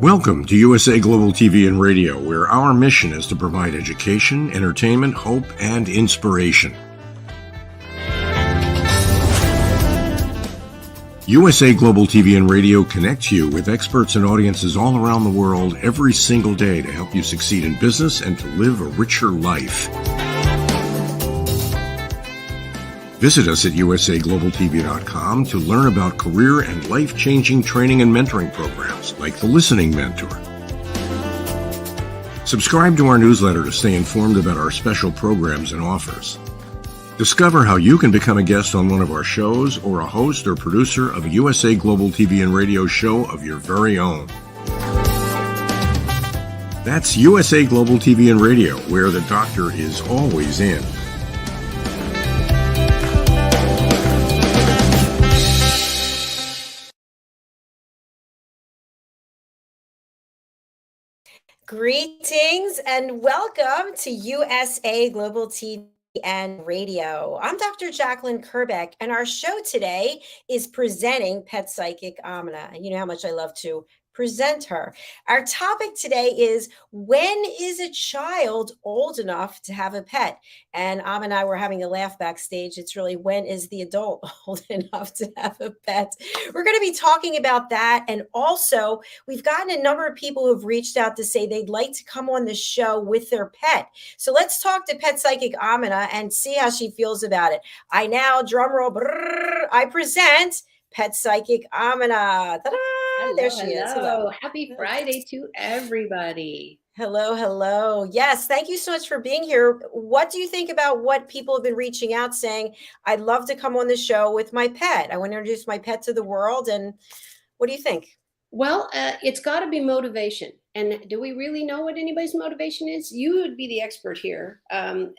Welcome to USA Global TV and Radio, where our mission is to provide education, entertainment, hope, and inspiration. USA Global TV and Radio connects you with experts and audiences all around the world every single day to help you succeed in business and to live a richer life. Visit us at usaglobaltv.com to learn about career and life-changing training and mentoring programs like the Listening Mentor. Subscribe to our newsletter to stay informed about our special programs and offers. Discover how you can become a guest on one of our shows or a host or producer of a USA Global TV and Radio show of your very own. That's USA Global TV and Radio, where the doctor is always in. Greetings and welcome to USA Global TV and Radio. I'm Dr. JACALYN Kerbeck, and our show today is presenting pet psychic AMINAH. And you know how much I love to present her. Our topic today is, when is a child old enough to have a pet? And Am and I were having a laugh backstage. It's really, when is the adult old enough to have a pet? We're going to be talking about that. And also, we've gotten a number of people who've reached out to say they'd like to come on the show with their pet. So let's talk to pet psychic AMINAH and see how she feels about it. I now, drum roll, I present pet psychic AMINAH. Ta-da! Hello, there she is. Hello. Happy Friday to everybody. Hello, hello. Yes, thank you so much for being here. What do you think about what people have been reaching out saying, I'd love to come on the show with my pet. I want to introduce my pet to the world. And what do you think? Well, it's got to be motivation. And do we really know what anybody's motivation is? You would be the expert here,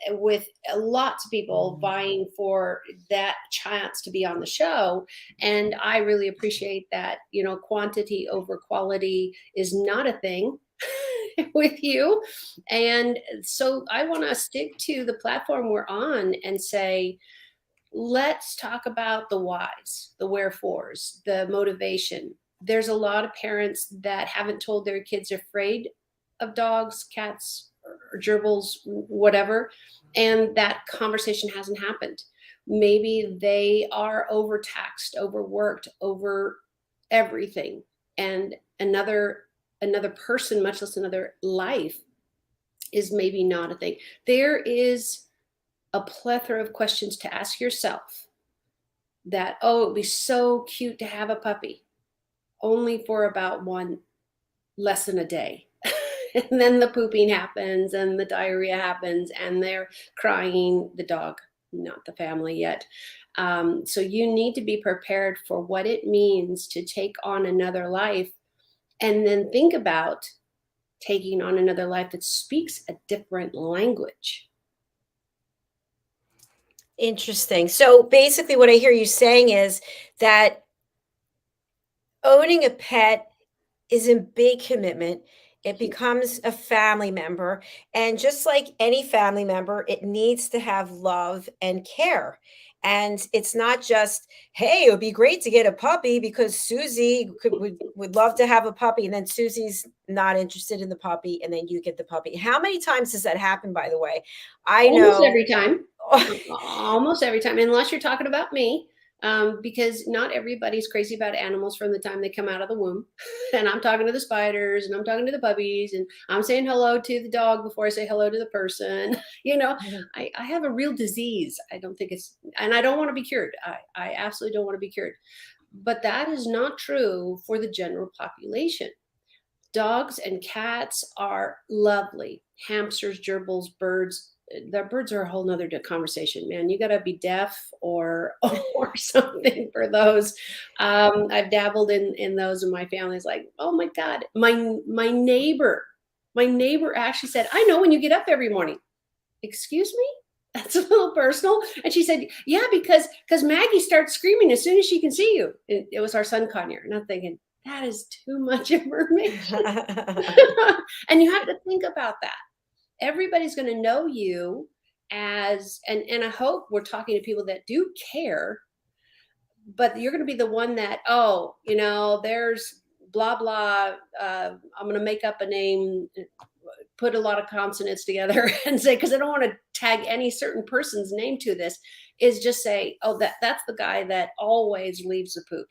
with lots of people vying for that chance to be on the show. And I really appreciate that, quantity over quality is not a thing with you. And so I want to stick to the platform we're on and say, let's talk about the whys, the wherefores, the motivation. There's a lot of parents that haven't told their kids they're afraid of dogs, cats, or gerbils, whatever, and that conversation hasn't happened. Maybe they are overtaxed, overworked, over everything, and another person, much less another life, is maybe not a thing. There is a plethora of questions to ask yourself that, oh, it'd be so cute to have a puppy. Only for about one lesson a day. And then the pooping happens and the diarrhea happens and they're crying, the dog, not the family yet. So you need to be prepared for what it means to take on another life, and then think about taking on another life that speaks a different language. Interesting. So basically what I hear you saying is that owning a pet is a big commitment. It becomes a family member. And just like any family member, it needs to have love and care. And it's not just, hey, it would be great to get a puppy because Susie would love to have a puppy. And then Susie's not interested in the puppy. And then you get the puppy. How many times does that happen, by the way? I know. Almost every time. Almost every time, unless you're talking about me. Because not everybody's crazy about animals from the time they come out of the womb. And I'm talking to the spiders and I'm talking to the puppies and I'm saying hello to the dog before I say hello to the person. I have a real disease. I don't think it's, and I don't want to be cured. I absolutely don't want to be cured. But that is not true for the general population. Dogs and cats are lovely. Hamsters, gerbils, birds. The birds are a whole nother conversation, man. You got to be deaf or something for those. I've dabbled in those, and my family's like, oh my God. My neighbor actually said, I know when you get up every morning. Excuse me? That's a little personal. And she said, yeah, because Maggie starts screaming as soon as she can see you. It was our son, Conyer. And I'm thinking, that is too much information. And you have to think about that. Everybody's going to know you as, and I hope we're talking to people that do care, but you're going to be the one that, there's blah, blah. I'm going to make up a name, put a lot of consonants together and say, because I don't want to tag any certain person's name to this, is just say, oh, that's the guy that always leaves the poop.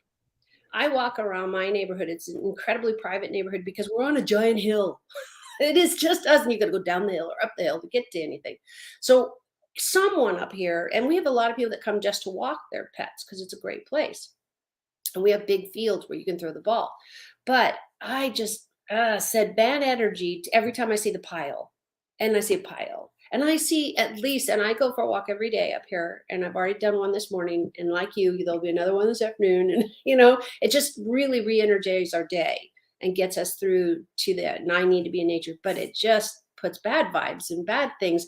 I walk around my neighborhood. It's an incredibly private neighborhood because we're on a giant hill. It is just us, and you got to go down the hill or up the hill to get to anything. So someone up here, and we have a lot of people that come just to walk their pets because it's a great place. And we have big fields where you can throw the ball. But I just said bad energy every time I see the pile. And I see a pile. And I see at least, and I go for a walk every day up here, and I've already done one this morning. And like you, there'll be another one this afternoon. And, it just really re-energizes our day and gets us through to that. And I need to be in nature, but it just puts bad vibes and bad things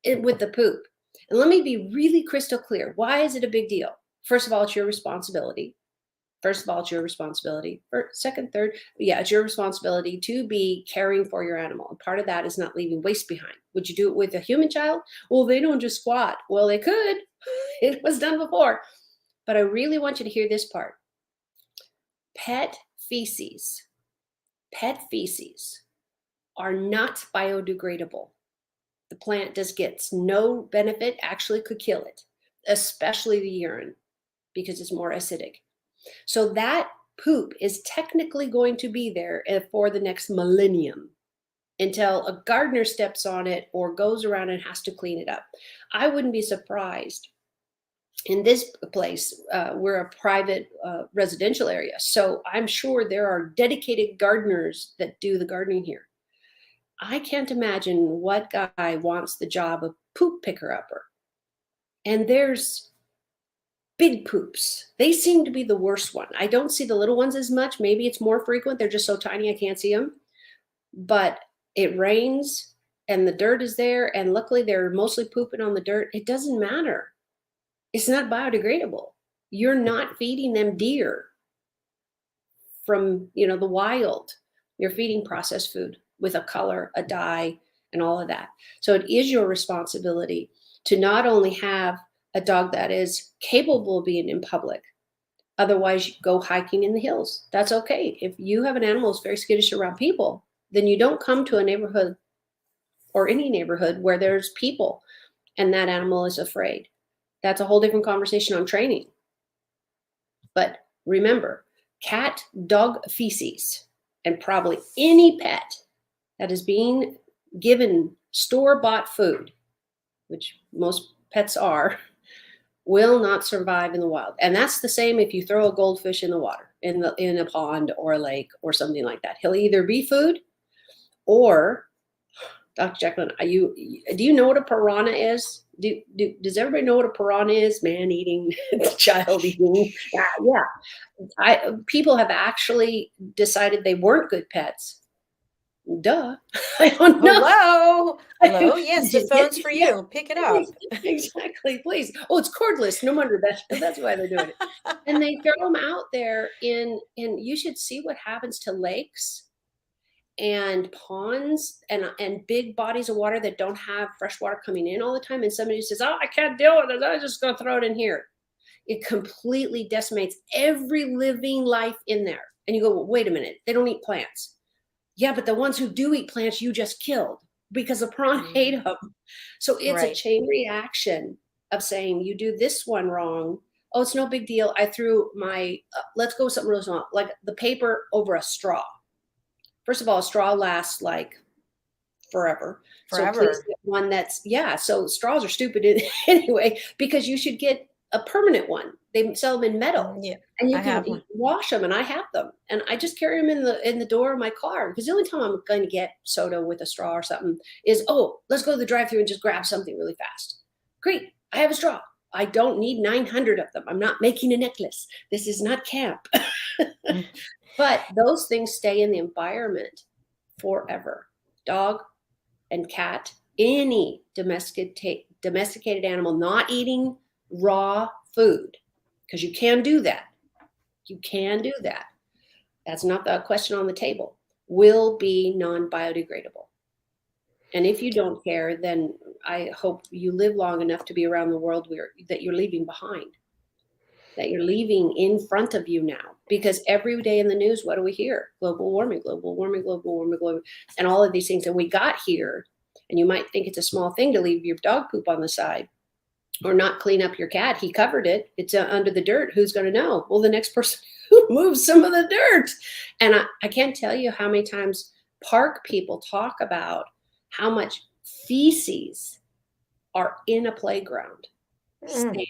with the poop. And let me be really crystal clear. Why is it a big deal? First of all, it's your responsibility. Second, third, it's your responsibility to be caring for your animal. And part of that is not leaving waste behind. Would you do it with a human child? Well, they don't just squat. Well, they could. It was done before. But I really want you to hear this part. Pet feces are not biodegradable. The plant just gets no benefit, actually could kill it, especially the urine, because it's more acidic. So that poop is technically going to be there for the next millennium until a gardener steps on it or goes around and has to clean it up. I wouldn't be surprised. In this place, we're a private residential area, so I'm sure there are dedicated gardeners that do the gardening here. I can't imagine what guy wants the job of poop picker-upper. And there's big poops. They seem to be the worst one. I don't see the little ones as much. Maybe it's more frequent. They're just so tiny I can't see them. But it rains and the dirt is there, and luckily they're mostly pooping on the dirt. It doesn't matter. It's not biodegradable. You're not feeding them deer from, the wild. You're feeding processed food with a color, a dye, and all of that. So it is your responsibility to not only have a dog that is capable of being in public. Otherwise, you go hiking in the hills. That's okay. If you have an animal that's very skittish around people, then you don't come to a neighborhood or any neighborhood where there's people and that animal is afraid. That's a whole different conversation on training. But remember, cat, dog feces, and probably any pet that is being given store-bought food, which most pets are, will not survive in the wild. And that's the same if you throw a goldfish in the water, in a pond or a lake or something like that. He'll either be food or, Dr. JACALYN, do you know what a piranha is? Does everybody know what a piranha is? Man eating, child eating. Yeah. People have actually decided they weren't good pets. Duh. I don't know. Hello. Yes, the phone's for you. Pick it up. Exactly. Please. Oh, it's cordless. No wonder that's why they're doing it. And they throw them out there and you should see what happens to lakes and ponds and big bodies of water that don't have fresh water coming in all the time. And somebody says, oh, I can't deal with it. I'm just going to throw it in here. It completely decimates every living life in there. And you go, well, wait a minute. They don't eat plants. Yeah, but the ones who do eat plants, you just killed because the piranha ate them. So it's a chain reaction of saying, you do this one wrong. Oh, it's no big deal. I threw my, let's go with something really small, like the paper over a straw. First of all, a straw lasts like forever. So please get one that's, so straws are stupid anyway, because you should get a permanent one. They sell them in metal, and you can wash them, and I have them, and I just carry them in the door of my car, because the only time I'm going to get soda with a straw or something is, oh, let's go to the drive-thru and just grab something really fast. Great, I have a straw. I don't need 900 of them. I'm not making a necklace. This is not camp. But those things stay in the environment forever. Dog and cat, any domesticated animal not eating raw food, because you can do that. You can do that. That's not the question on the table. Will be non-biodegradable. And if you don't care, then I hope you live long enough to be around the world that you're leaving behind. that you're leaving in front of you now. Because every day in the news, what do we hear? Global warming, global warming, global warming, global, and all of these things. And we got here, and you might think it's a small thing to leave your dog poop on the side or not clean up your cat. He covered it. It's under the dirt. Who's going to know? Well, the next person who moves some of the dirt. And I can't tell you how many times park people talk about how much feces are in a playground. Sand.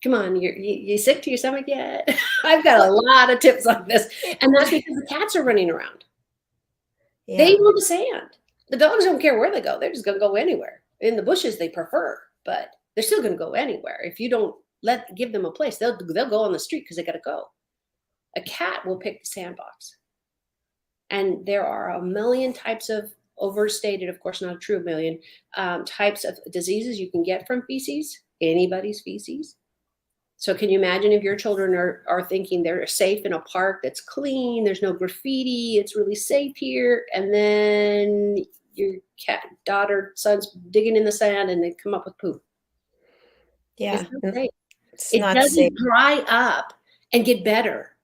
Come on, you sick to your stomach yet? I've got a lot of tips on this. And that's because the cats are running around. Yeah. They want the sand. The dogs don't care where they go. They're just going to go anywhere. In the bushes, they prefer, but they're still going to go anywhere. If you don't give them a place, they'll go on the street because they got to go. A cat will pick the sandbox. And there are a million types of, overstated, of course, not a true million, types of diseases you can get from feces, anybody's feces. So can you imagine if your children are thinking they're safe in a park that's clean, there's no graffiti, it's really safe here, and then your cat, daughter, son's digging in the sand and they come up with poop. Yeah. It's not safe. It doesn't safe. dry up and get better.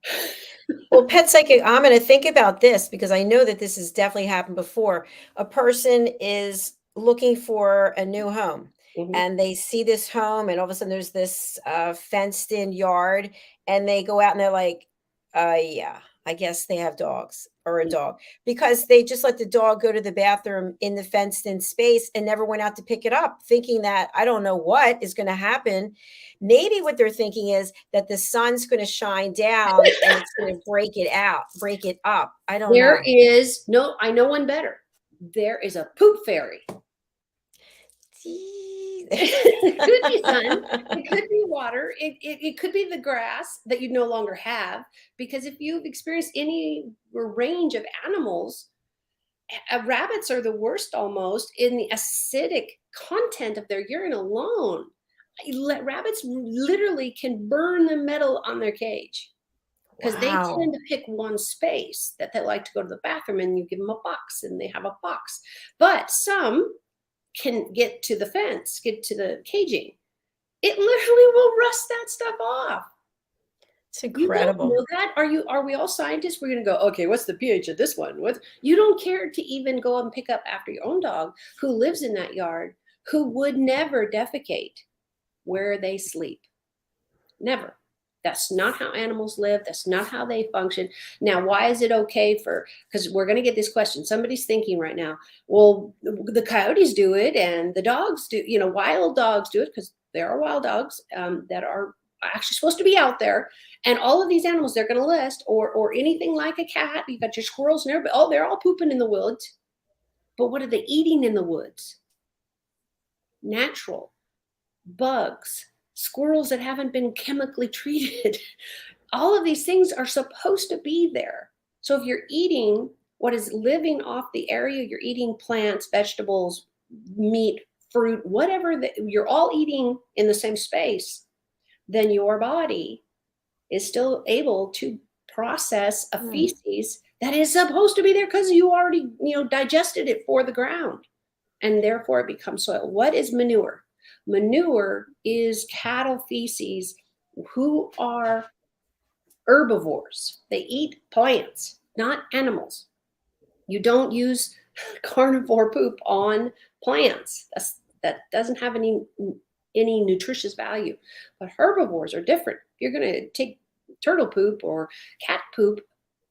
Well, Pet Psychic, I'm going to think about this because I know that this has definitely happened before. A person is looking for a new home. Mm-hmm. And they see this home and all of a sudden there's this fenced in yard and they go out and they're like, yeah, I guess they have dogs or a dog because they just let the dog go to the bathroom in the fenced in space and never went out to pick it up, thinking that I don't know what is going to happen. Maybe what they're thinking is that the sun's going to shine down and it's going to break it up. I don't know. There is I know one better. There is a poop fairy. It could be sun, it could be water, it could be the grass that you no longer have, because if you've experienced any range of animals, rabbits are the worst almost in the acidic content of their urine alone. Rabbits literally can burn the metal on their cage because they tend to pick one space that they like to go to the bathroom, and you give them a box and they have a box. But some can get to the fence, get to the caging. It literally will rust that stuff off. It's incredible. You don't know that? Are we all scientists? We're going to go, okay, what's the pH of this one? You don't care to even go and pick up after your own dog who lives in that yard, who would never defecate where they sleep. Never. That's not how animals live. That's not how they function. Now, why is it okay because we're going to get this question. Somebody's thinking right now, well, the coyotes do it and the dogs do, wild dogs do it because there are wild dogs that are actually supposed to be out there. And all of these animals they're going to list or anything like a cat, you've got your squirrels and everybody, they're all pooping in the woods. But what are they eating in the woods? Natural bugs. Squirrels that haven't been chemically treated. All of these things are supposed to be there. So if you're eating what is living off the area, you're eating plants, vegetables, meat, fruit, whatever you're all eating in the same space, then your body is still able to process a feces that is supposed to be there because you already, digested it for the ground. And therefore it becomes soil. What is manure? Manure is cattle feces who are herbivores. They eat plants, not animals. You don't use carnivore poop on plants. That doesn't have any nutritious value. But herbivores are different. If you're going to take turtle poop or cat poop,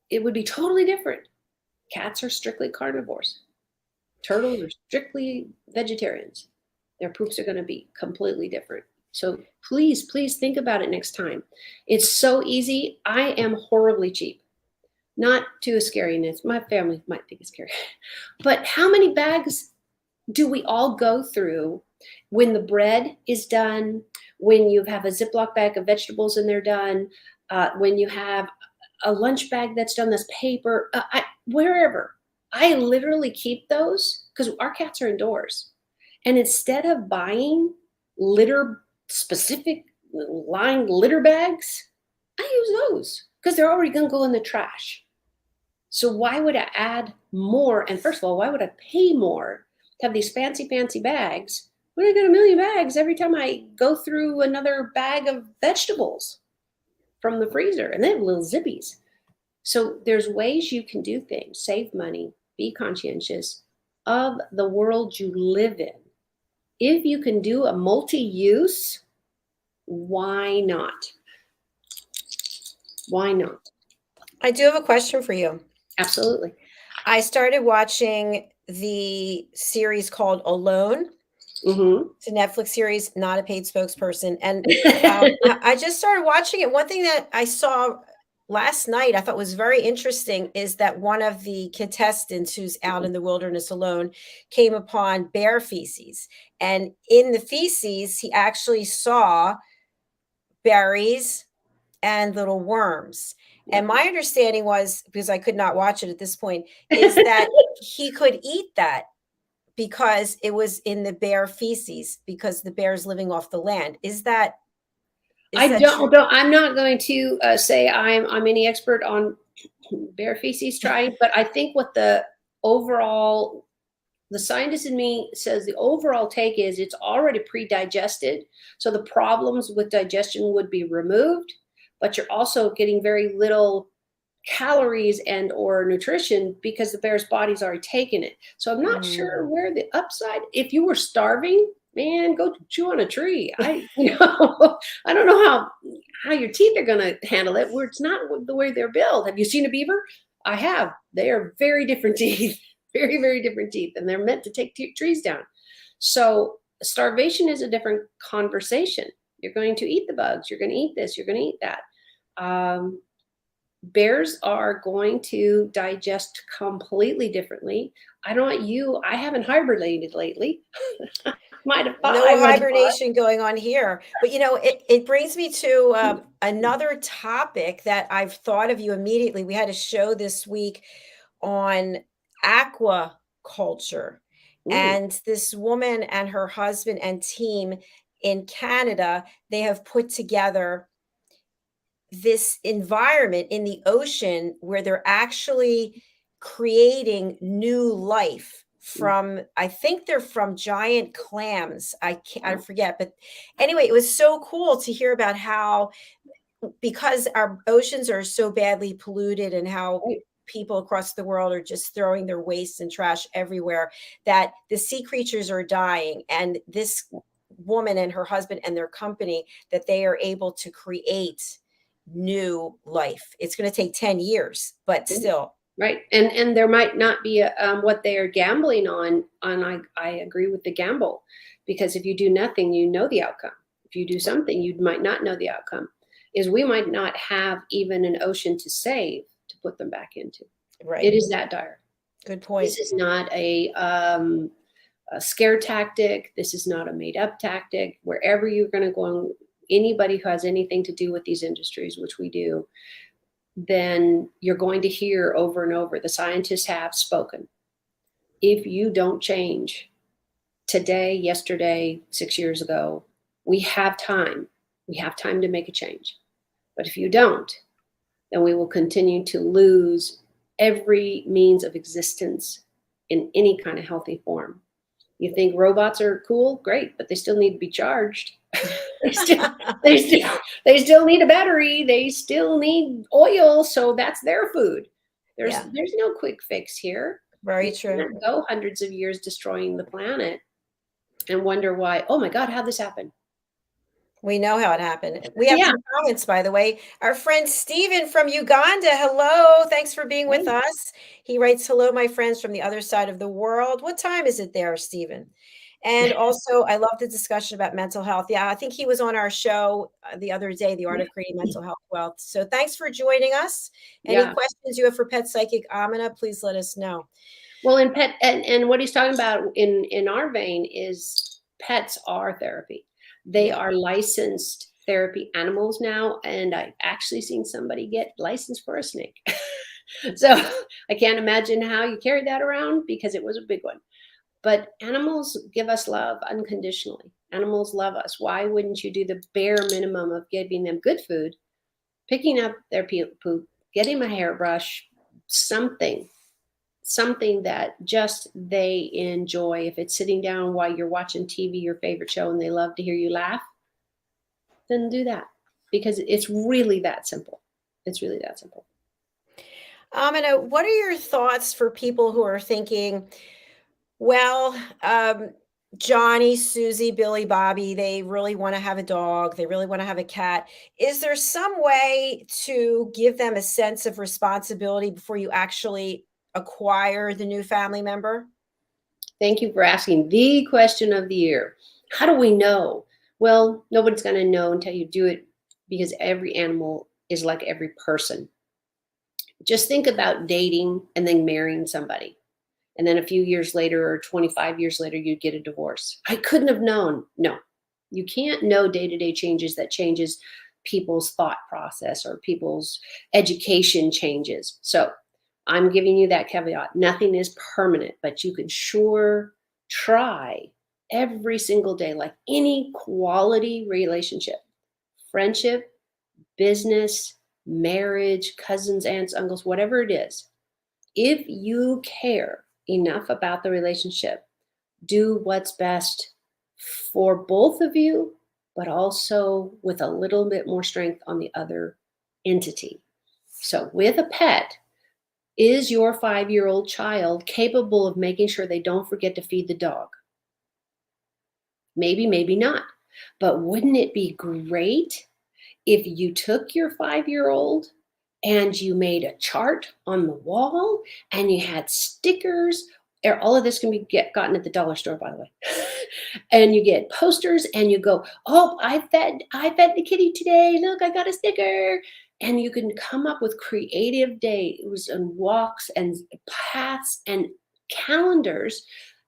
it would be totally different. Cats are strictly carnivores. Turtles are strictly vegetarians. Their poops are going to be completely different. So please think about it next time. It's so easy. I am horribly cheap. Not too scariness. My family might think it's scary. But how many bags do we all go through when the bread is done, when you have a Ziploc bag of vegetables and they're done, when you have a lunch bag that's done, that's paper, wherever. I literally keep those because our cats are indoors. And instead of buying specific lined litter bags, I use those because they're already going to go in the trash. So why would I add more? And first of all, why would I pay more to have these fancy bags When I got a million bags every time I go through another bag of vegetables from the freezer, and they have little zippies. So there's ways you can do things, save money, be conscientious of the world you live in. If you can do a multi-use, why not? Why not? I do have a question for you. Absolutely. I started watching the series called Alone. Mm-hmm. It's a Netflix series, not a paid spokesperson. And I just started watching it. One thing that I saw last night I thought was very interesting is that one of the contestants who's out in the wilderness alone came upon bear feces. And in the feces, he actually saw berries and little worms. And my understanding was, because I could not watch it at this point, is that he could eat that because it was in the bear feces, because the bear's living off the land. Is that true? I'm not going to say I'm any expert on bear feces trying, but I think what the scientist in me says the overall take is it's already pre-digested. So the problems with digestion would be removed, but you're also getting very little calories and or nutrition because the bear's body's already taken it. So I'm not sure where the upside, if you were starving, man, go chew on a tree. I don't know how your teeth are going to handle it where it's not the way they're built. Have you seen a beaver? I have. They are very different teeth, very, very different teeth, and they're meant to take trees down. So starvation is a different conversation. You're going to eat the bugs. You're going to eat this. You're going to eat that. Bears are going to digest completely differently. I don't know you. I haven't hibernated lately. Might have thought No hibernation going on here. But it brings me to another topic that I've thought of you immediately. We had a show this week on aquaculture. And this woman and her husband and team in Canada, they have put together this environment in the ocean where they're actually creating new life from, I think they're from giant clams. I forget, but anyway, it was so cool to hear about how, because our oceans are so badly polluted and how people across the world are just throwing their waste and trash everywhere, that the sea creatures are dying. And this woman and her husband and their company, that they are able to create new life. It's going to take 10 years, but still. Right. And there might not be what they are gambling on. And I agree with the gamble, because if you do nothing, you know the outcome. If you do something, you might not know the outcome. Is we might not have even an ocean to save to put them back into. Right. It is that dire. Good point. This is not a scare tactic. This is not a made up tactic. Wherever you're going to go, anybody who has anything to do with these industries, which we do, then you're going to hear over and over, the scientists have spoken. If you don't change today, yesterday, 6 years ago, we have time. We have time to make a change. But if you don't, then we will continue to lose every means of existence in any kind of healthy form. You think robots are cool? Great, but they still need to be charged. they still need a battery. They still need oil. So that's their food. There's no quick fix here. Very true. You can't go hundreds of years destroying the planet and wonder why, oh my God, how'd this happen? We know how it happened. We have some comments, by the way. Our friend Stephen from Uganda. Hello. Thanks for being with us. He writes, hello, my friends from the other side of the world. What time is it there, Stephen? And also, I love the discussion about mental health. Yeah, I think he was on our show the other day, The Art of Creating Mental Health Wealth. So thanks for joining us. Any questions you have for Pet Psychic AMINAH, please let us know. Well, in pet, and what he's talking about in our vein is pets are therapy. They are licensed therapy animals now, and I've actually seen somebody get licensed for a snake. So I can't imagine how you carry that around, because it was a big one. But animals give us love unconditionally. Animals love us. Why wouldn't you do the bare minimum of giving them good food, picking up their poop, getting them a hairbrush, something something that just they enjoy. If it's sitting down while you're watching TV, your favorite show, and they love to hear you laugh, then do that, because it's really that simple. It's really that simple. Amina, what are your thoughts for people who are thinking, well, Johnny, Susie, Billy, Bobby, they really want to have a dog. They really want to have a cat. Is there some way to give them a sense of responsibility before you actually acquire the new family member? Thank you for asking the question of the year. How do we know? Well, nobody's going to know until you do it, because every animal is like every person. Just think about dating and then marrying somebody. And then a few years later, or 25 years later, you get a divorce. I couldn't have known. No, you can't know day-to-day changes that changes people's thought process or people's education changes. So I'm giving you that caveat. Nothing is permanent, but you can sure try every single day, like any quality relationship, friendship, business, marriage, cousins, aunts, uncles, whatever it is. If you care enough about the relationship, do what's best for both of you, but also with a little bit more strength on the other entity. So with a pet, is your 5-year-old child capable of making sure they don't forget to feed the dog? Maybe, maybe not. But wouldn't it be great if you took your 5-year-old and you made a chart on the wall and you had stickers? All of this can be gotten at the dollar store, by the way. And you get posters and you go, oh, I fed the kitty today. Look, I got a sticker. And you can come up with creative days and walks and paths and calendars.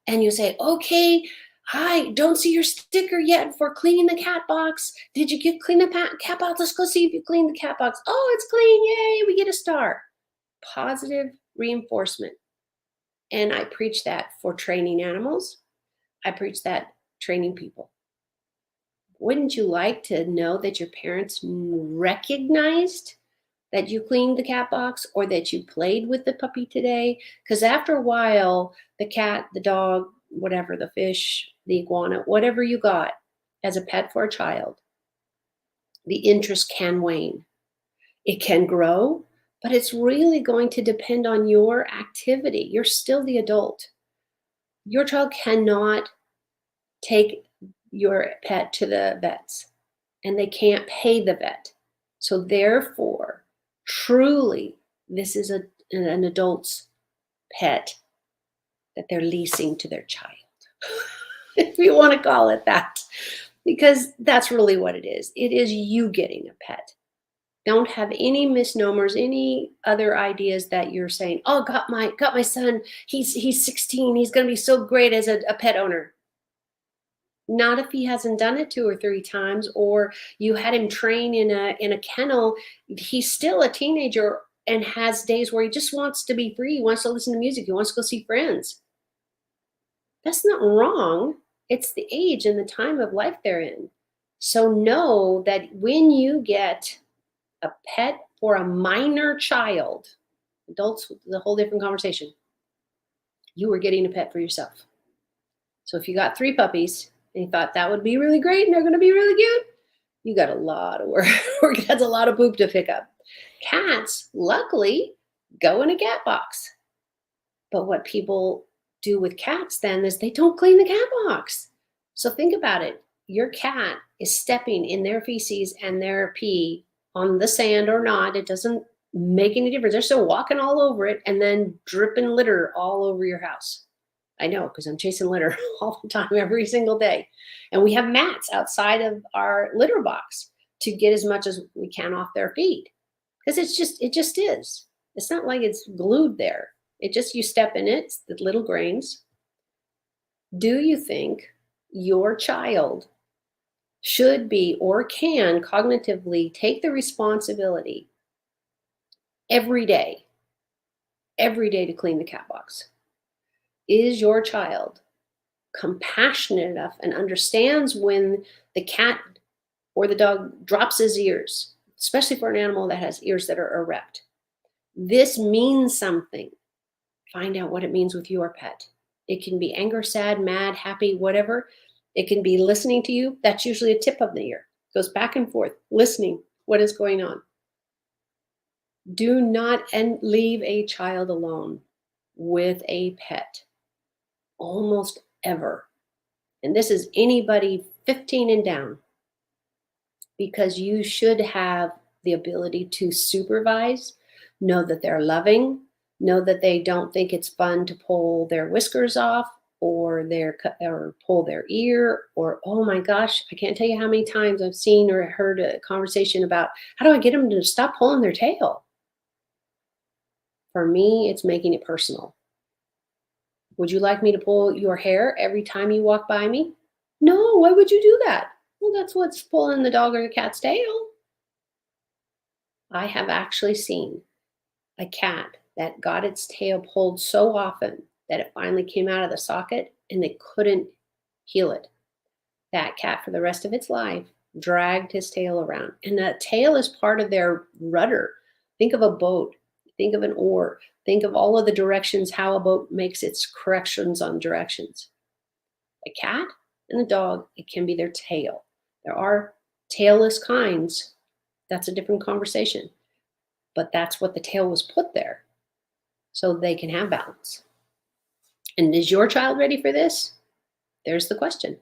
And you say, okay, hi, don't see your sticker yet for cleaning the cat box. Did you clean the cat box? Let's go see if you cleaned the cat box. Oh, it's clean. Yay, we get a star. Positive reinforcement. And I preach that for training animals. I preach that training people. Wouldn't you like to know that your parents recognized that you cleaned the cat box or that you played with the puppy today? Because after a while, the cat, the dog, whatever, the fish, the iguana, whatever you got as a pet for a child, the interest can wane. It can grow, but it's really going to depend on your activity. You're still the adult. Your child cannot take your pet to the vets, and they can't pay the vet. So therefore, truly, this is an adult's pet that they're leasing to their child, if you want to call it that, because that's really what it is. It is you getting a pet. Don't have any misnomers, any other ideas that you're saying, oh, got my son, he's 16, he's going to be so great as a pet owner. Not if he hasn't done it 2 or 3 times, or you had him train in a kennel. He's still a teenager and has days where he just wants to be free. He wants to listen to music. He wants to go see friends. That's not wrong. It's the age and the time of life they're in. So know that when you get a pet for a minor child, adults, is a whole different conversation. You were getting a pet for yourself. So if you got 3 puppies, and you thought that would be really great and they're going to be really cute, you got a lot of work. That's a lot of poop to pick up. Cats, luckily, go in a cat box. But what people do with cats then is they don't clean the cat box. So think about it. Your cat is stepping in their feces and their pee on the sand or not. It doesn't make any difference. They're still walking all over it and then dripping litter all over your house. I know, because I'm chasing litter all the time, every single day. And we have mats outside of our litter box to get as much as we can off their feet. Because it just is. It's not like it's glued there. It just, you step in it, it's the little grains. Do you think your child should be or can cognitively take the responsibility every day to clean the cat box? Is your child compassionate enough and understands when the cat or the dog drops his ears, especially for an animal that has ears that are erect? This means something. Find out what it means with your pet. It can be anger, sad, mad, happy, whatever. It can be listening to you. That's usually a tip of the ear. Goes back and forth, listening. What is going on? Do not leave a child alone with a pet. Almost ever. And this is anybody 15 and down. Because you should have the ability to supervise, know that they're loving, know that they don't think it's fun to pull their whiskers off or pull their ear, or, oh my gosh, I can't tell you how many times I've seen or heard a conversation about, how do I get them to stop pulling their tail? For me, it's making it personal. Would you like me to pull your hair every time you walk by me? No, why would you do that? Well, that's what's pulling the dog or the cat's tail. I have actually seen a cat that got its tail pulled so often that it finally came out of the socket and they couldn't heal it. That cat, for the rest of its life, dragged his tail around. And the tail is part of their rudder. Think of a boat. Think of an oar. Think of all of the directions, how a boat makes its corrections on directions. A cat and a dog, it can be their tail. There are tailless kinds. That's a different conversation. But that's what the tail was put there, so they can have balance. And is your child ready for this? There's the question.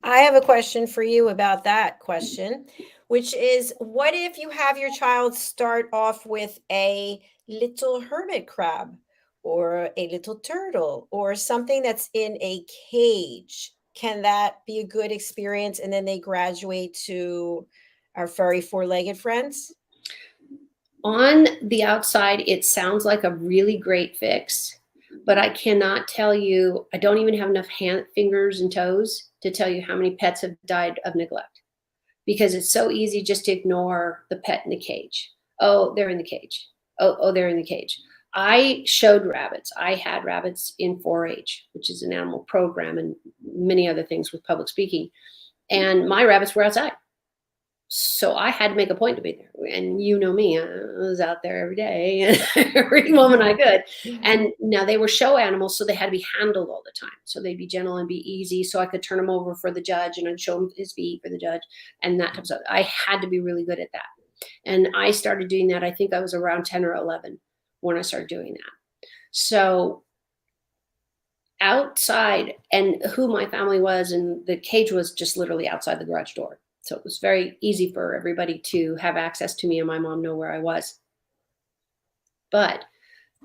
I have a question for you about that question, which is, what if you have your child start off with a little hermit crab or a little turtle or something that's in a cage? Can that be a good experience and then they graduate to our furry four-legged friends? On the outside, it sounds like a really great fix, but I cannot tell you, I don't even have enough fingers and toes to tell you how many pets have died of neglect, because it's so easy just to ignore the pet in the cage. Oh, they're in the cage. Oh, they're in the cage. I showed rabbits. I had rabbits in 4-H, which is an animal program, and many other things with public speaking. And my rabbits were outside. So I had to make a point to be there. And you know me, I was out there every day, every moment I could. And now they were show animals, so they had to be handled all the time. So they'd be gentle and be easy, so I could turn them over for the judge and I'd show him his feet for the judge and that type of stuff. I had to be really good at that. And I started doing that, I think I was around 10 or 11 when I started doing that. So outside, and who my family was, and the cage was just literally outside the garage door. So it was very easy for everybody to have access to me and my mom know where I was. But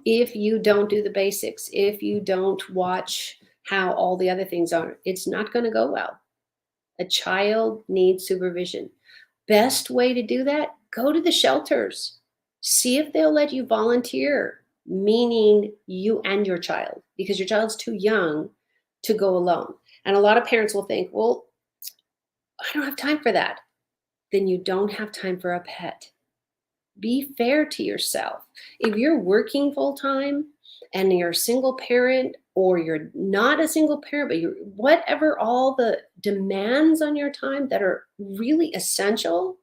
if you don't do the basics, if you don't watch how all the other things are, it's not going to go well. A child needs supervision. Best way to do that, go to the shelters. See if they'll let you volunteer, meaning you and your child, because your child's too young to go alone. And a lot of parents will think, well, I don't have time for that. Then you don't have time for a pet. Be fair to yourself. If you're working full time and you're a single parent, or you're not a single parent, but you're whatever, all the demands on your time that are really essential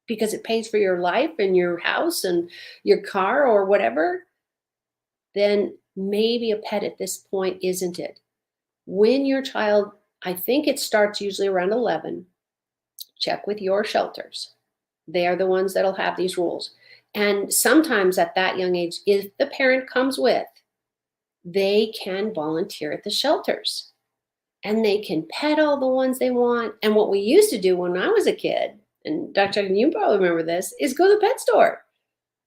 because it pays for your life and your house and your car or whatever, then maybe a pet at this point isn't it. When your child, I think it starts usually around 11, check with your shelters. They are the ones that'll have these rules. And sometimes at that young age, if the parent comes with, they can volunteer at the shelters and they can pet all the ones they want. And what we used to do when I was a kid, and Dr. Jackson, you probably remember this, is go to the pet store.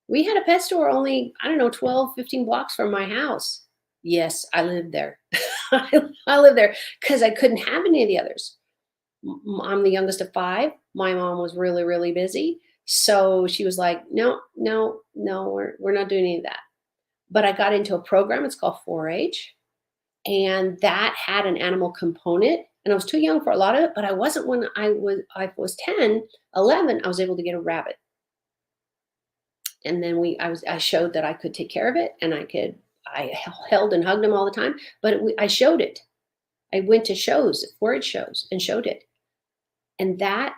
We had a pet store only, 12, 15 blocks from my house. Yes, I lived there. I lived there because I couldn't have any of the others. I'm the youngest of 5. My mom was really, really busy. So she was like, no, we're not doing any of that. But I got into a program, it's called 4-H. And that had an animal component. And I was too young for a lot of it, but I wasn't when I was 10, 11, I was able to get a rabbit. And then I showed that I could take care of it, and I held and hugged him all the time, but I showed it. I went to shows, 4-H shows, and showed it. And that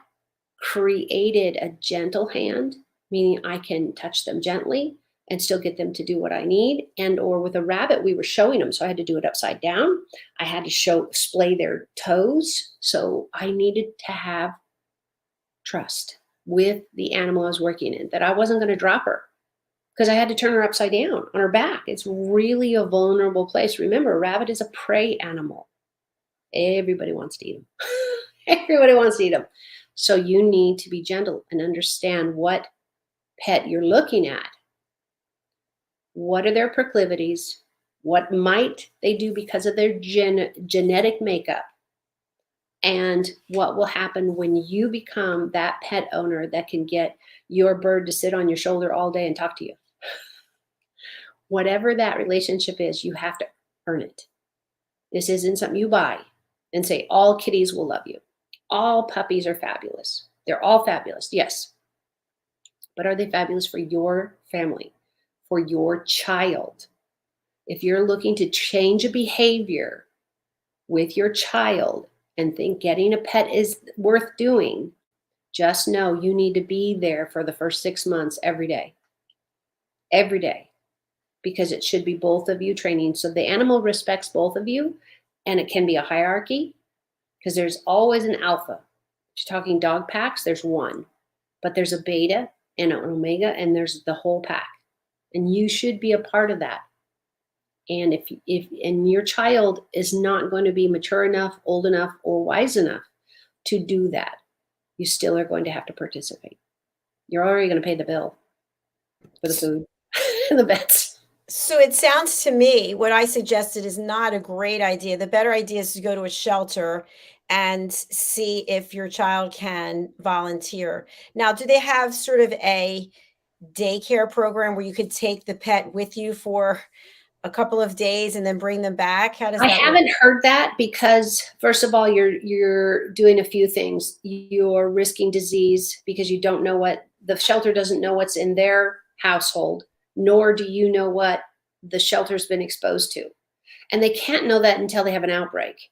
created a gentle hand, meaning I can touch them gently. and still get them to do what I need. And or with a rabbit, we were showing them. So I had to do it upside down. I had to splay their toes. So I needed to have trust with the animal I was working in, that I wasn't going to drop her, because I had to turn her upside down on her back. It's really a vulnerable place. Remember, a rabbit is a prey animal. Everybody wants to eat them. Everybody wants to eat them. So you need to be gentle and understand what pet you're looking at. What are their proclivities? What might they do because of their genetic makeup? And what will happen when you become that pet owner that can get your bird to sit on your shoulder all day and talk to you? Whatever that relationship is, you have to earn it. This isn't something you buy and say, all kitties will love you. All puppies are fabulous. They're all fabulous, yes. But are they fabulous for your family, for your child? If you're looking to change a behavior with your child and think getting a pet is worth doing, just know you need to be there for the first 6 months every day. Every day. Because it should be both of you training. So the animal respects both of you, and it can be a hierarchy, because there's always an alpha. If you're talking dog packs, there's one, but there's a beta and an omega, and there's the whole pack, and you should be a part of that. And if your child is not going to be mature enough, old enough, or wise enough to do that, you still are going to have to participate. You're already going to pay the bill for the food and the vets. So it sounds to me, what I suggested is not a great idea. The better idea is to go to a shelter and see if your child can volunteer. Now, do they have sort of a daycare program where you could take the pet with you for a couple of days and then bring them back? How does I that haven't work? heard that, because first of all, you're doing a few things. You're risking disease because you don't know what the shelter doesn't know what's in their household, nor do you know what the shelter's been exposed to. And they can't know that until they have an outbreak.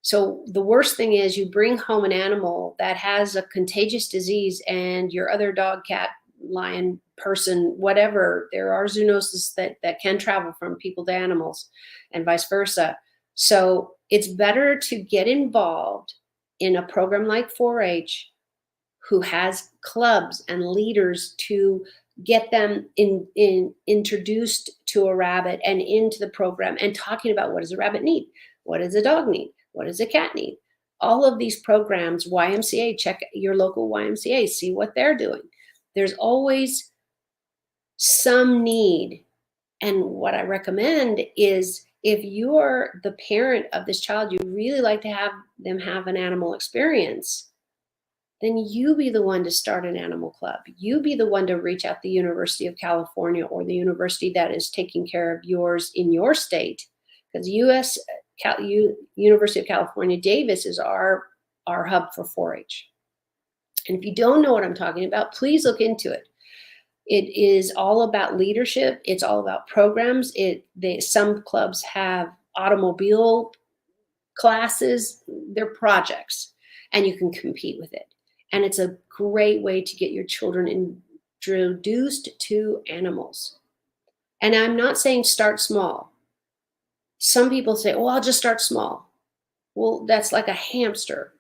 So the worst thing is you bring home an animal that has a contagious disease, and your other dog, cat, lion, person, whatever, there are zoonoses that can travel from people to animals and vice versa. So it's better to get involved in a program like 4-H, who has clubs and leaders to get them introduced to a rabbit and into the program, and talking about, what does a rabbit need? What does a dog need? What does a cat need? All of these programs, YMCA, check your local YMCA, see what they're doing. There's always some need. And what I recommend is, if you're the parent of this child, you really like to have them have an animal experience, then you be the one to start an animal club. You be the one to reach out to the University of California, or the university that is taking care of yours in your state. Because University of California, Davis is our hub for 4-H. And if you don't know what I'm talking about, please look into it. It is all about leadership. It's all about programs. Some clubs have automobile classes. They're projects, and you can compete with it. And it's a great way to get your children introduced to animals. And I'm not saying start small. Some people say, "Oh, I'll just start small." Well, that's like a hamster,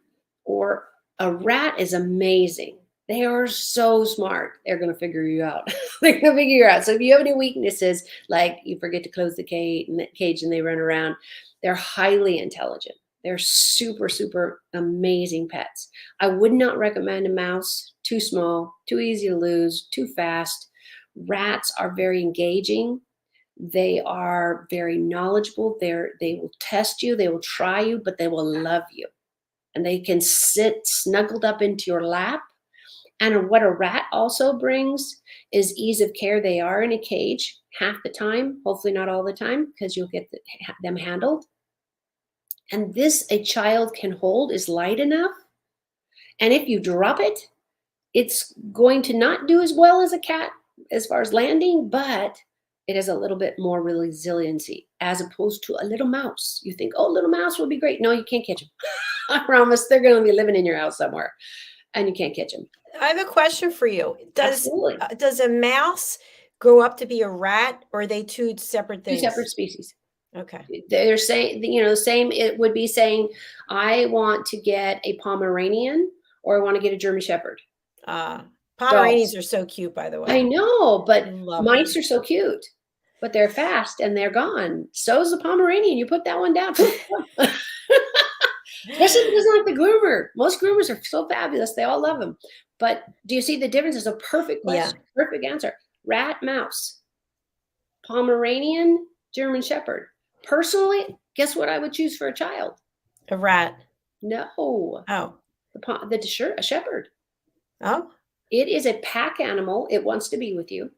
or a rat is amazing. They are so smart. They're going to figure you out. They're going to figure you out. So if you have any weaknesses, like you forget to close the cage and they run around, they're highly intelligent. They're super, super amazing pets. I would not recommend a mouse. Too small, too easy to lose, too fast. Rats are very engaging. They are very knowledgeable. They will test you. They will try you, but they will love you. And they can sit snuggled up into your lap. And what a rat also brings is ease of care. They are in a cage half the time, hopefully not all the time, because you'll get them handled. And this, a child can hold, is light enough. And if you drop it, it's going to not do as well as a cat as far as landing, but it has a little bit more resiliency, as opposed to a little mouse. You think, oh, little mouse would be great. No, you can't catch them. I promise, they're going to be living in your house somewhere, and you can't catch them. I have a question for you. Does Absolutely. a mouse grow up to be a rat, or are they two separate Two things? separate species. Okay. They're saying, same, it would be saying, I want to get a Pomeranian or I want to get a German Shepherd. Pomeranians are so cute, by the way. I know, but Love mice them. are so cute, but they're fast and they're gone. So's the Pomeranian. You put that one down. Especially if it doesn't like the groomer. Most groomers are so fabulous. They all love them. But do you see the difference? It's a perfect question. Yeah. Perfect answer. Rat, mouse. Pomeranian, German Shepherd. Personally, guess what I would choose for a child? A rat. No. Oh. A shepherd. Oh. It is a pack animal. It wants to be with you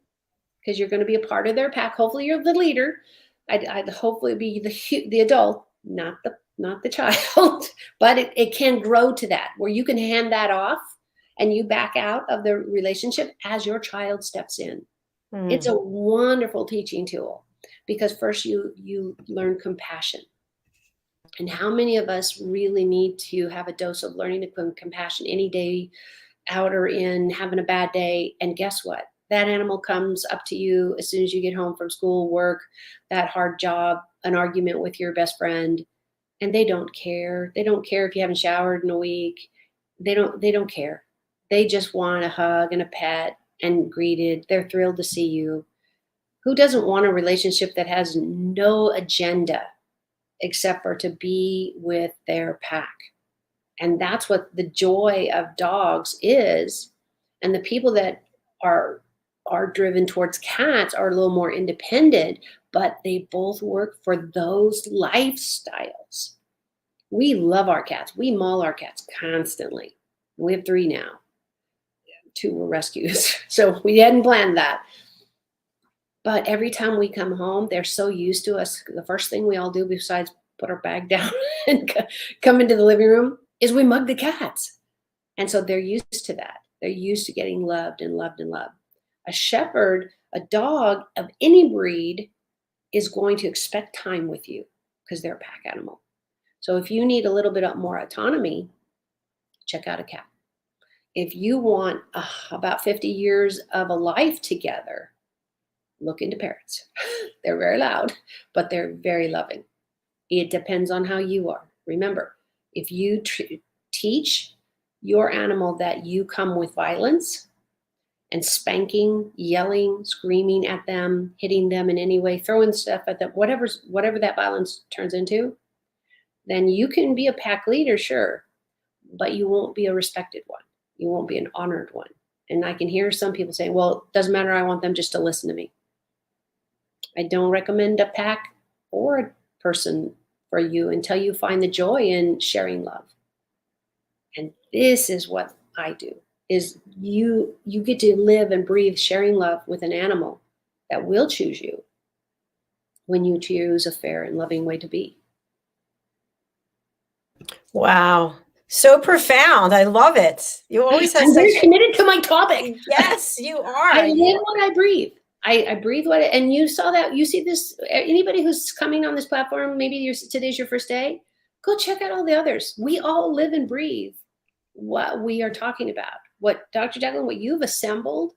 because you're going to be a part of their pack. Hopefully you're the leader. I'd hopefully be the adult, not the child, but it can grow to that where you can hand that off and you back out of the relationship as your child steps in. It's a wonderful teaching tool because first you learn compassion. And how many of us really need to have a dose of learning compassion any day, out or in, having a bad day? And guess what? That animal comes up to you as soon as you get home from school, work, that hard job, an argument with your best friend, and they don't care. They don't care if you haven't showered in a week. They don't care. They just want a hug and a pet and greeted. They're thrilled to see you. Who doesn't want a relationship that has no agenda except for to be with their pack? And that's what the joy of dogs is. And the people that are driven towards cats are a little more independent, but they both work for those lifestyles. We love our cats. We maul our cats constantly. We have 3 now. 2 were rescues. So we hadn't planned that. But every time we come home, they're so used to us. The first thing we all do besides put our bag down and come into the living room is we mug the cats. And so they're used to that. They're used to getting loved and loved and loved. A shepherd, a dog of any breed is going to expect time with you because they're a pack animal. So if you need a little bit more autonomy, check out a cat. If you want about 50 years of a life together, look into parrots. They're very loud, but they're very loving. It depends on how you are. Remember, if you teach your animal that you come with violence and spanking, yelling, screaming at them, hitting them in any way, throwing stuff at them, whatever that violence turns into, then you can be a pack leader, sure, but you won't be a respected one. You won't be an honored one. And I can hear some people saying, well, it doesn't matter. I want them just to listen to me. I don't recommend a pack or a person for you until you find the joy in sharing love. And this is what I do, is you get to live and breathe sharing love with an animal that will choose you when you choose a fair and loving way to be. Wow. So profound. I love it. You always have I'm very committed to my topic. Yes, you are. I live what I breathe. I breathe what and you saw that. You see this, anybody who's coming on this platform, maybe today's your first day, go check out all the others. We all live and breathe what we are talking about. What Dr. Jacalyn, what you've assembled,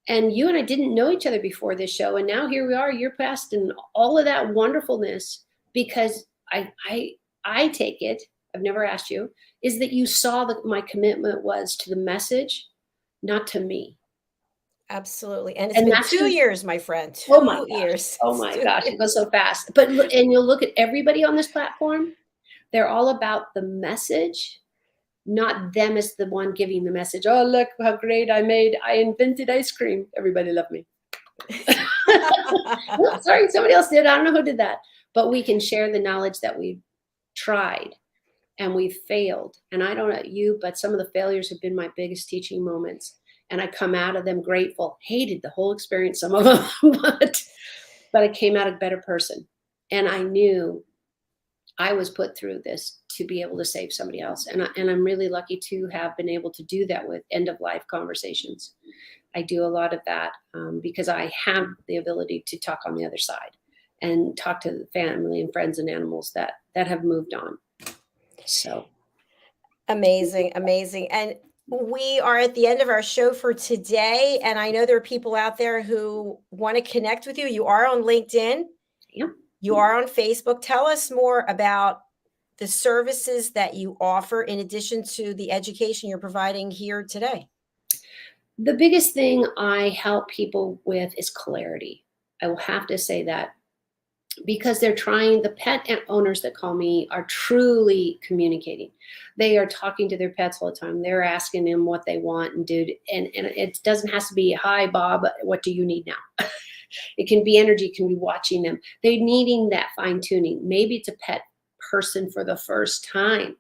and you and I didn't know each other before this show. And now here we are, you're past and all of that wonderfulness, because I take it, I've never asked you, is that you saw that my commitment was to the message, not to me. Absolutely. And it's been 2 years, my friend. 2 years. Oh my gosh, it goes so fast. But and you'll look at everybody on this platform, they're all about the message, not them as the one giving the message. Oh, look how great I invented ice cream. Everybody loved me. Sorry, somebody else did. I don't know who did that. But we can share the knowledge that we've tried and we've failed. And I don't know you, but some of the failures have been my biggest teaching moments. And I come out of them grateful, hated the whole experience, some of them, but I came out a better person. And I knew I was put through this to be able to save somebody else. And I'm really lucky to have been able to do that with end of life conversations. I do a lot of that because I have the ability to talk on the other side and talk to the family and friends and animals that have moved on. So amazing. And We are at the end of our show for today, and I know there are people out there who want to connect with you. You are on LinkedIn. Yep. You are on Facebook. Tell us more about the services that you offer in addition to the education you're providing here today. The biggest thing I help people with is clarity. I will have to say that, because they're trying, the pet owners that call me are truly communicating. They are talking to their pets all the time. They're asking them what they want and do. And it doesn't have to be, hi, Bob, what do you need now? It can be energy, it can be watching them. They're needing that fine tuning. Maybe it's a pet person for the first time,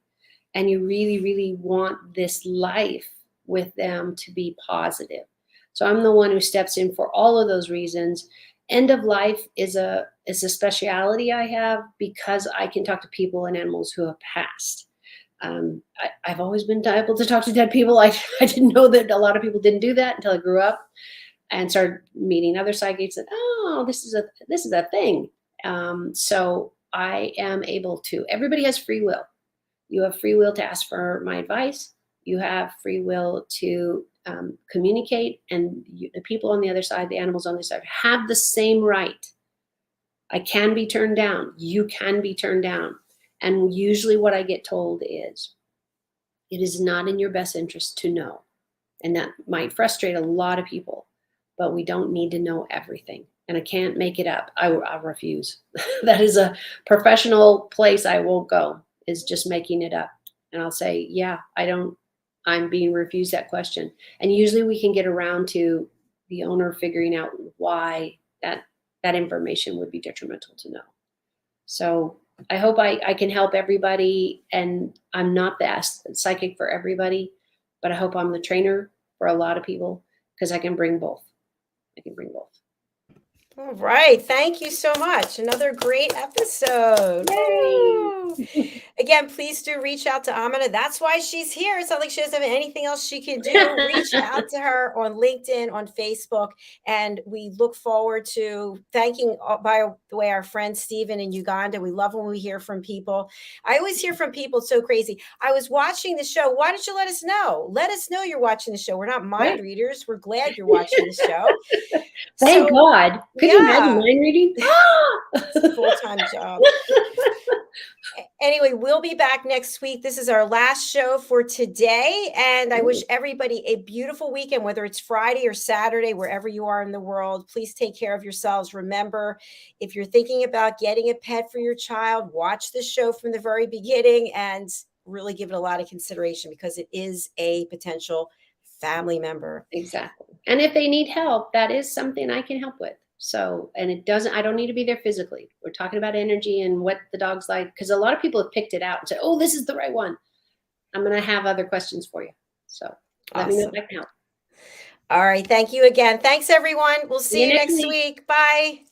and you really, really want this life with them to be positive. So I'm the one who steps in for all of those reasons. End of life is a speciality I have, because I can talk to people and animals who have passed. I've always been able to talk to dead people. I didn't know that a lot of people didn't do that until I grew up and started meeting other psychics. And oh, this is a thing. So I am able to. Everybody has free will. You have free will to ask for my advice. You have free will to communicate, and the people on the other side, the animals on the other side, have the same right. I can be turned down. You can be turned down. And usually what I get told is, it is not in your best interest to know. And that might frustrate a lot of people, but we don't need to know everything. And I can't make it up. I refuse. That is a professional place I won't go, is just making it up. And I'll say, yeah, I'm being refused that question. And usually we can get around to the owner figuring out why that information would be detrimental to know. So I hope I can help everybody. And I'm not the psychic for everybody, but I hope I'm the trainer for a lot of people, because I can bring both. All right. Thank you so much. Another great episode. Yay! Again, please do reach out to AMINAH. That's why she's here. It's not like she doesn't have anything else she can do. Reach out to her on LinkedIn, on Facebook. And we look forward to thanking, by the way, our friend Stephen in Uganda. We love when we hear from people. I always hear from people. It's so crazy. I was watching the show. Why don't you let us know? Let us know you're watching the show. We're not mind readers. We're glad you're watching the show. Thank God. Could you imagine mind reading? It's a full-time job. Anyway, we'll be back next week. This is our last show for today. And I wish everybody a beautiful weekend, whether it's Friday or Saturday, wherever you are in the world. Please take care of yourselves. Remember, if you're thinking about getting a pet for your child, watch the show from the very beginning and really give it a lot of consideration, because it is a potential family member. Exactly. And if they need help, that is something I can help with. So, and I don't need to be there physically. We're talking about energy and what the dog's like, because a lot of people have picked it out and said, oh, this is the right one. I'm going to have other questions for you. So let me know if I can help. All right. Thank you again. Thanks, everyone. We'll see you next week. Bye.